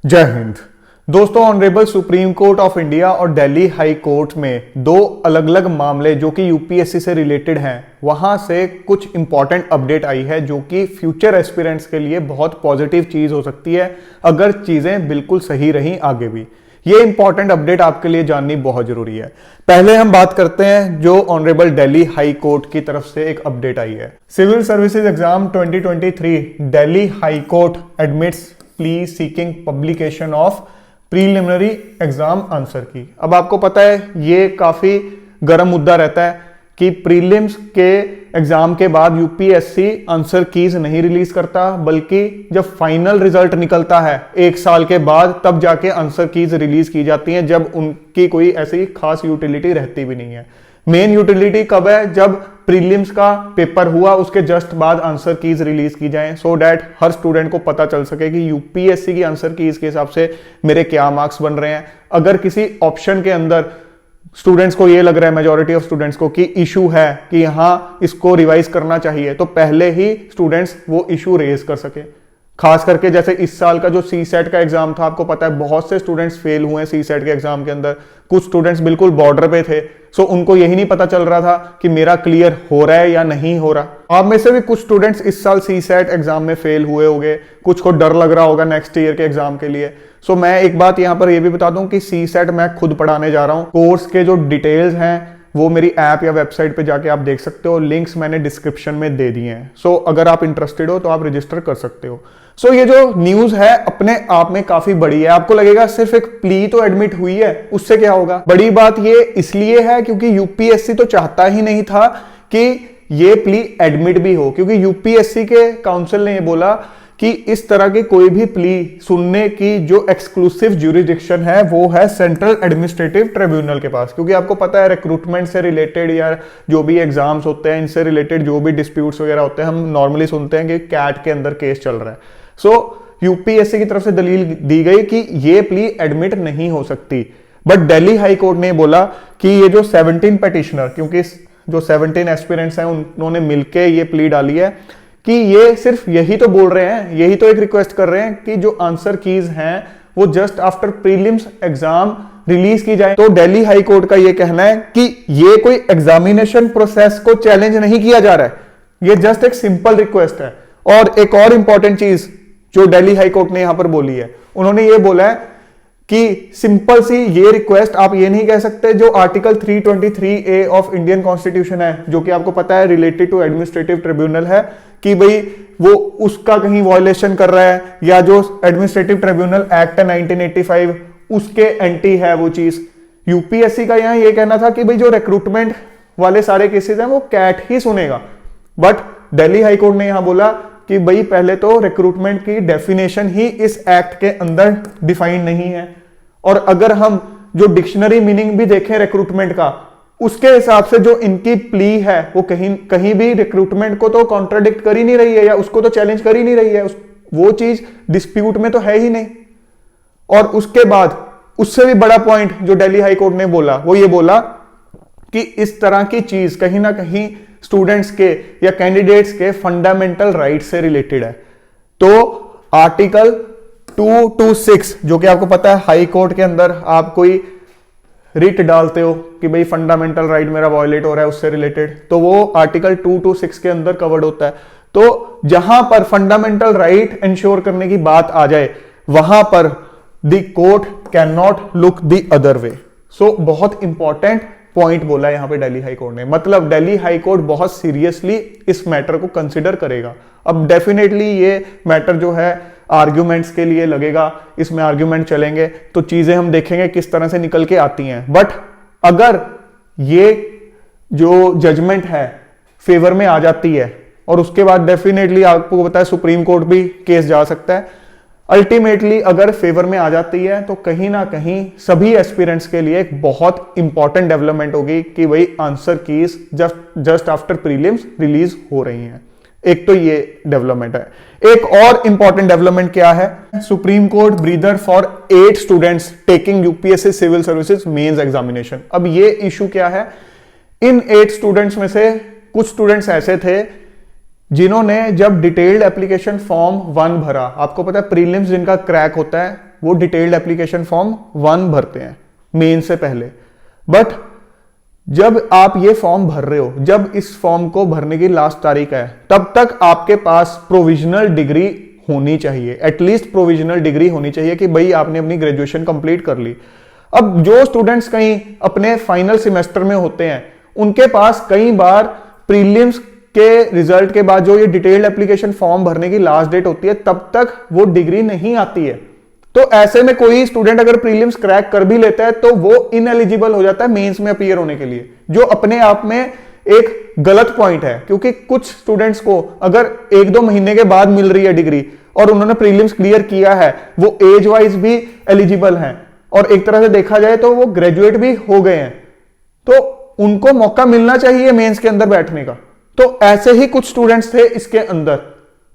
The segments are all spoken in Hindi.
जय हिंद। दोस्तों, honourable supreme court of India और दिल्ली हाई कोर्ट में दो अलग अलग मामले जो कि यूपीएससी से रिलेटेड हैं, वहां से कुछ इंपॉर्टेंट अपडेट आई है जो कि फ्यूचर एस्पिरेंट्स के लिए बहुत पॉजिटिव चीज हो सकती है अगर चीजें बिल्कुल सही रहीं आगे भी। ये इंपॉर्टेंट अपडेट आपके लिए जाननी बहुत जरूरी है। पहले हम बात करते हैं जो ऑनरेबल दिल्ली हाई कोर्ट की तरफ से एक अपडेट आई है। Civil services exam 2023 Delhi high court admits plea seeking publication of preliminary exam answer key. अब आपको पता है ये काफी गर्म मुद्दा रहता है कि प्रीलिम्स के एग्जाम के बाद यूपीएससी आंसर कीज नहीं रिलीज करता, बल्कि जब फाइनल रिजल्ट निकलता है 1 साल के बाद तब जाके आंसर कीज रिलीज की जाती हैं, जब उनकी कोई ऐसी खास यूटिलिटी रहती भी नहीं है। मेन यूटिलिटी कब है? जब प्रीलिम्स का पेपर हुआ उसके जस्ट बाद आंसर कीज रिलीज की जाएं, सो दैट हर स्टूडेंट को पता चल सके कि यूपीएससी की आंसर कीज के हिसाब से मेरे क्या मार्क्स बन रहे हैं। अगर किसी ऑप्शन के अंदर स्टूडेंट्स को ये लग रहा है, मेजॉरिटी ऑफ स्टूडेंट्स को, कि इशू है कि यहां इसको रिवाइज करना चाहिए, तो पहले ही स्टूडेंट्स वो इशू रेज कर सके। खास करके जैसे इस साल का जो सी सेट का एग्जाम था, आपको पता है बहुत से स्टूडेंट्स फेल हुए हैं सी सेट के एग्जाम के अंदर। कुछ स्टूडेंट्स बिल्कुल बॉर्डर पे थे, सो उनको यही नहीं पता चल रहा था कि मेरा क्लियर हो रहा है या नहीं हो रहा। आप में से भी कुछ स्टूडेंट्स इस साल सी सेट एग्जाम में फेल हुए होंगे, कुछ को डर लग रहा होगा नेक्स्ट ईयर के एग्जाम के लिए। सो मैं एक बात यहां पर यह भी बता दूं कि सी सेट मैं खुद पढ़ाने जा रहा हूं। कोर्स के जो डिटेल्स हैं वो मेरी ऐप या वेबसाइट पे जाके आप देख सकते हो, लिंक्स मैंने डिस्क्रिप्शन में दे दिए हैं। सो अगर आप इंटरेस्टेड हो तो आप रजिस्टर कर सकते हो। सो ये जो न्यूज है अपने आप में काफी बड़ी है। आपको लगेगा सिर्फ एक प्ली तो एडमिट हुई है, उससे क्या होगा? बड़ी बात ये इसलिए है क्योंकि यूपीएससी तो चाहता ही नहीं था कि ये प्ली एडमिट भी हो, क्योंकि यूपीएससी के काउंसिल ने ये बोला कि इस तरह की कोई भी प्ली सुनने की जो एक्सक्लूसिव ज्यूरिडिक्शन है वो है सेंट्रल एडमिनिस्ट्रेटिव ट्रिब्यूनल के पास। क्योंकि आपको पता है रिक्रूटमेंट से रिलेटेड या जो भी एग्जाम्स होते हैं इनसे रिलेटेड जो भी डिस्प्यूट्स वगैरह होते हैं, हम नॉर्मली सुनते हैं कि कैट के अंदर केस चल रहा है। सो यूपीएससी की तरफ से दलील दी गई कि ये प्ली एडमिट नहीं हो सकती, बट दिल्ली हाई कोर्ट ने बोला कि ये जो 17 पेटिशनर, क्योंकि जो 17 एस्पिरेंट्स हैं उन्होंने मिलकर ये प्ली डाली है कि ये सिर्फ यही तो बोल रहे हैं, यही तो एक रिक्वेस्ट कर रहे हैं कि जो आंसर कीज हैं वो just after prelims exam release की जाए। तो दिल्ली हाई कोर्ट का ये कहना है कि ये कोई एग्जामिनेशन प्रोसेस को चैलेंज नहीं किया जा रहा है, ये जस्ट एक सिंपल रिक्वेस्ट है। और एक और इंपॉर्टेंट चीज जो दिल्ली हाई कोर्ट ने यहां पर बोली है, उन्होंने ये बोला है कि सिंपल सी ये रिक्वेस्ट आप ये नहीं कह सकते जो article 323A of Indian constitution है, जो कि आपको पता है रिलेटेड टू एडमिनिस्ट्रेटिव ट्रिब्यूनल है, कि भाई वो उसका कहीं वायलेशन कर रहा है, या जो एडमिनिस्ट्रेटिव ट्रिब्यूनल एक्ट है 1985 उसके एंटी है वो चीज। यूपीएससी का यहां ये कहना था कि भाई जो रिक्रूटमेंट वाले सारे केसेस हैं वो कैट ही सुनेगा, बट दिल्ली हाई कोर्ट ने यहां बोला कि भाई पहले तो रिक्रूटमेंट की डेफिनेशन ही इस एक्ट के अंदर डिफाइंड नहीं है, और अगर हम जो डिक्शनरी मीनिंग भी देखें रिक्रूटमेंट का, उसके हिसाब से जो इनकी प्ली है वो कहीं भी रिक्रूटमेंट को तो कॉन्ट्राडिक्ट कर ही नहीं रही है या उसको तो चैलेंज कर ही नहीं रही है, वो चीज डिस्प्यूट में तो है ही नहीं। और उसके बाद उससे भी बड़ा पॉइंट जो दिल्ली हाई कोर्ट ने बोला वो ये बोला कि इस तरह की चीज कहीं ना कहीं स्टूडेंट्स के या कैंडिडेट्स के फंडामेंटल राइट से रिलेटेड है। तो आर्टिकल 226 जो कि आपको पता है हाई कोर्ट के अंदर आप कोई रिट डालते हो कि भाई फंडामेंटल राइट मेरा वायलेट हो रहा है उससे रिलेटेड, तो वो आर्टिकल 226 के अंदर कवर्ड होता है। तो जहां पर फंडामेंटल राइट इंश्योर करने की बात आ जाए वहां पर the court can not look the other way. So बहुत इंपॉर्टेंट पॉइंट बोला है यहां पे दिल्ली हाई कोर्ट ने, मतलब दिल्ली हाई कोर्ट बहुत सीरियसली इस मैटर को कंसिडर करेगा। अब डेफिनेटली ये मैटर जो है आर्ग्यूमेंट्स के लिए लगेगा, इसमें आर्ग्यूमेंट चलेंगे तो चीजें हम देखेंगे किस तरह से निकल के आती हैं। बट अगर ये जो जजमेंट है फेवर में आ जाती है और उसके बाद डेफिनेटली आपको पता है सुप्रीम कोर्ट भी केस जा सकता है। अल्टीमेटली अगर फेवर में आ जाती है तो कहीं ना कहीं सभी एस्पिरेंट्स के लिए एक बहुत इंपॉर्टेंट डेवलपमेंट होगी कि भाई answer keys just after prelims release हो रही हैं। एक तो ये डेवलपमेंट है। एक और इंपॉर्टेंट डेवलपमेंट क्या है? Supreme court breather for 8 students taking UPSC civil services mains examination. अब ये इशू क्या है? इन 8 स्टूडेंट्स में से कुछ स्टूडेंट्स ऐसे थे जिन्होंने जब डिटेल्ड एप्लीकेशन फॉर्म 1 भरा, आपको पता है प्रीलिम्स जिनका क्रैक होता है वो डिटेल्ड एप्लीकेशन फॉर्म 1 भरते हैं मेन से पहले। बट जब आप ये फॉर्म भर रहे हो, जब इस फॉर्म को भरने की लास्ट तारीख है, तब तक आपके पास प्रोविजनल डिग्री होनी चाहिए, एटलीस्ट प्रोविजनल डिग्री होनी चाहिए कि भाई आपने अपनी ग्रेजुएशन कंप्लीट कर ली। अब जो स्टूडेंट्स कहीं अपने फाइनल सेमेस्टर में होते हैं, उनके पास कई बार प्रीलिम्स के रिजल्ट के बाद जो ये डिटेल्ड एप्लीकेशन फॉर्म भरने की लास्ट डेट होती है, तब तक वो डिग्री नहीं आती है। तो ऐसे में कोई स्टूडेंट अगर प्रीलिम्स क्रैक कर भी लेता है तो वो इनएलिजिबल हो जाता है मेंस में अपीयर होने के लिए, जो अपने आप में एक गलत पॉइंट है। क्योंकि कुछ स्टूडेंट्स को अगर 1-2 महीने के बाद मिल रही है डिग्री और उन्होंने प्रीलिम्स क्लियर किया है, वो एज वाइज भी एलिजिबल हैं और एक तरह से देखा जाए तो वो ग्रेजुएट भी हो गए हैं, तो उनको मौका मिलना चाहिए मेंस के अंदर बैठने का। तो ऐसे ही कुछ स्टूडेंट्स थे इसके अंदर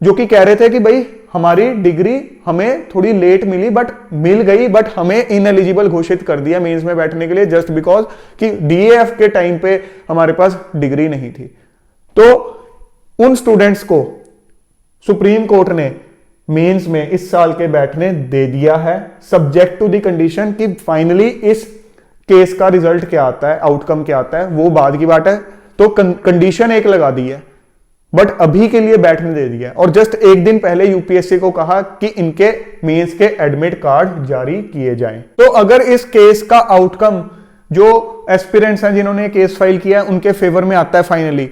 जो कि कह रहे थे कि भाई हमारी डिग्री हमें थोड़ी लेट मिली बट मिल गई, बट हमें इनएलिजिबल घोषित कर दिया मेंस में बैठने के लिए जस्ट बिकॉज कि डीएएफ के टाइम पे हमारे पास डिग्री नहीं थी। तो उन स्टूडेंट्स को सुप्रीम कोर्ट ने मेंस में इस साल के बैठने दे दिया है, सब्जेक्ट टू द कंडीशन कि फाइनली इस केस का रिजल्ट क्या आता है, आउटकम क्या आता है, वो बाद की बात है। तो कंडीशन एक लगा दी है, बट अभी के लिए बैठने दे दिया। और जस्ट एक दिन पहले यूपीएससी को कहा कि इनके मेंस के एडमिट कार्ड जारी किए जाएं। तो अगर इस केस का आउटकम जो एस्पिरेंट्स हैं जिन्होंने केस फाइल किया है उनके फेवर में आता है फाइनली,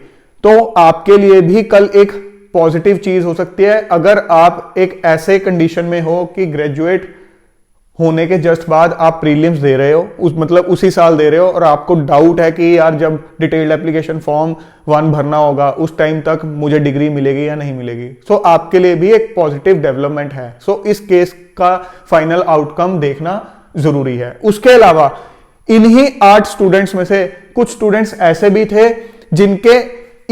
तो आपके लिए भी कल एक पॉजिटिव चीज हो सकती है। अगर आप एक ऐसे कंडीशन में हो कि ग्रेजुएट होने के जस्ट बाद आप प्रीलिम्स दे रहे हो, मतलब उसी साल दे रहे हो, और आपको डाउट है कि यार जब डिटेल्ड एप्लीकेशन फॉर्म 1 भरना होगा उस टाइम तक मुझे डिग्री मिलेगी या नहीं मिलेगी, सो आपके लिए भी एक पॉजिटिव डेवलपमेंट है। सो इस केस का फाइनल आउटकम देखना जरूरी है। उसके अलावा इन्हीं 8 स्टूडेंट्स में से कुछ स्टूडेंट्स ऐसे भी थे जिनके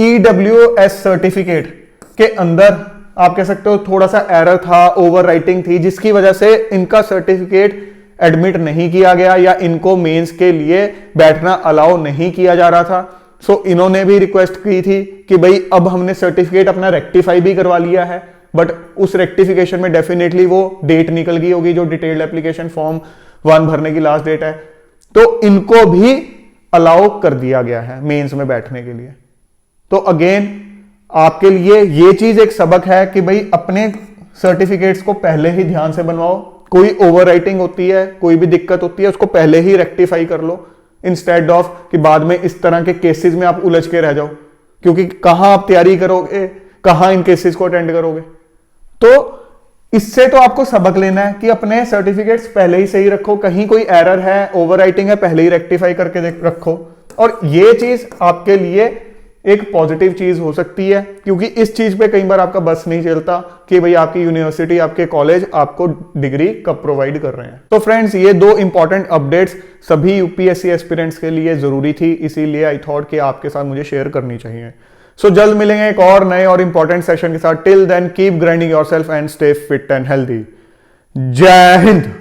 EWS सर्टिफिकेट के अंदर आप कह सकते हो थोड़ा सा एरर था, ओवर राइटिंग थी, जिसकी वजह से इनका सर्टिफिकेट एडमिट नहीं किया गया या इनको मेंस के लिए बैठना अलाउ नहीं किया जा रहा था। सो इन्होंने भी रिक्वेस्ट की थी कि भाई अब हमने सर्टिफिकेट अपना रेक्टिफाई भी करवा लिया है, बट उस रेक्टिफिकेशन में डेफिनेटली वो डेट निकल गई होगी जो डिटेल्ड एप्लीकेशन फॉर्म 1 भरने की लास्ट डेट है, तो इनको भी अलाउ कर दिया गया है मेंस में बैठने के लिए। तो अगेन आपके लिए ये चीज एक सबक है कि भाई अपने सर्टिफिकेट्स को पहले ही ध्यान से बनवाओ। कोई ओवर राइटिंग होती है, कोई भी दिक्कत होती है, उसको पहले ही रेक्टिफाई कर लो इंस्टेड ऑफ कि बाद में इस तरह के केसेस में आप उलझ के रह जाओ, क्योंकि कहां आप तैयारी करोगे, कहां इन केसेस को अटेंड करोगे। तो इससे तो आपको सबक लेना है कि अपने सर्टिफिकेट्स पहले ही सही रखो, कहीं कोई एरर है, ओवर राइटिंग है, पहले ही रेक्टिफाई करके रखो। और ये चीज आपके लिए एक पॉजिटिव चीज हो सकती है, क्योंकि इस चीज पे कई बार आपका बस नहीं चलता कि भाई आपकी यूनिवर्सिटी, आपके कॉलेज आपको डिग्री कब प्रोवाइड कर रहे हैं। तो फ्रेंड्स, ये 2 इंपॉर्टेंट अपडेट्स सभी यूपीएससी एस्पिरेंट्स के लिए जरूरी थी, इसीलिए आई थॉट कि आपके साथ मुझे शेयर करनी चाहिए। सो जल्द मिलेंगे एक और नए और इंपॉर्टेंट सेशन के साथ। Till then keep grinding yourself and stay fit and healthy. जय हिंद।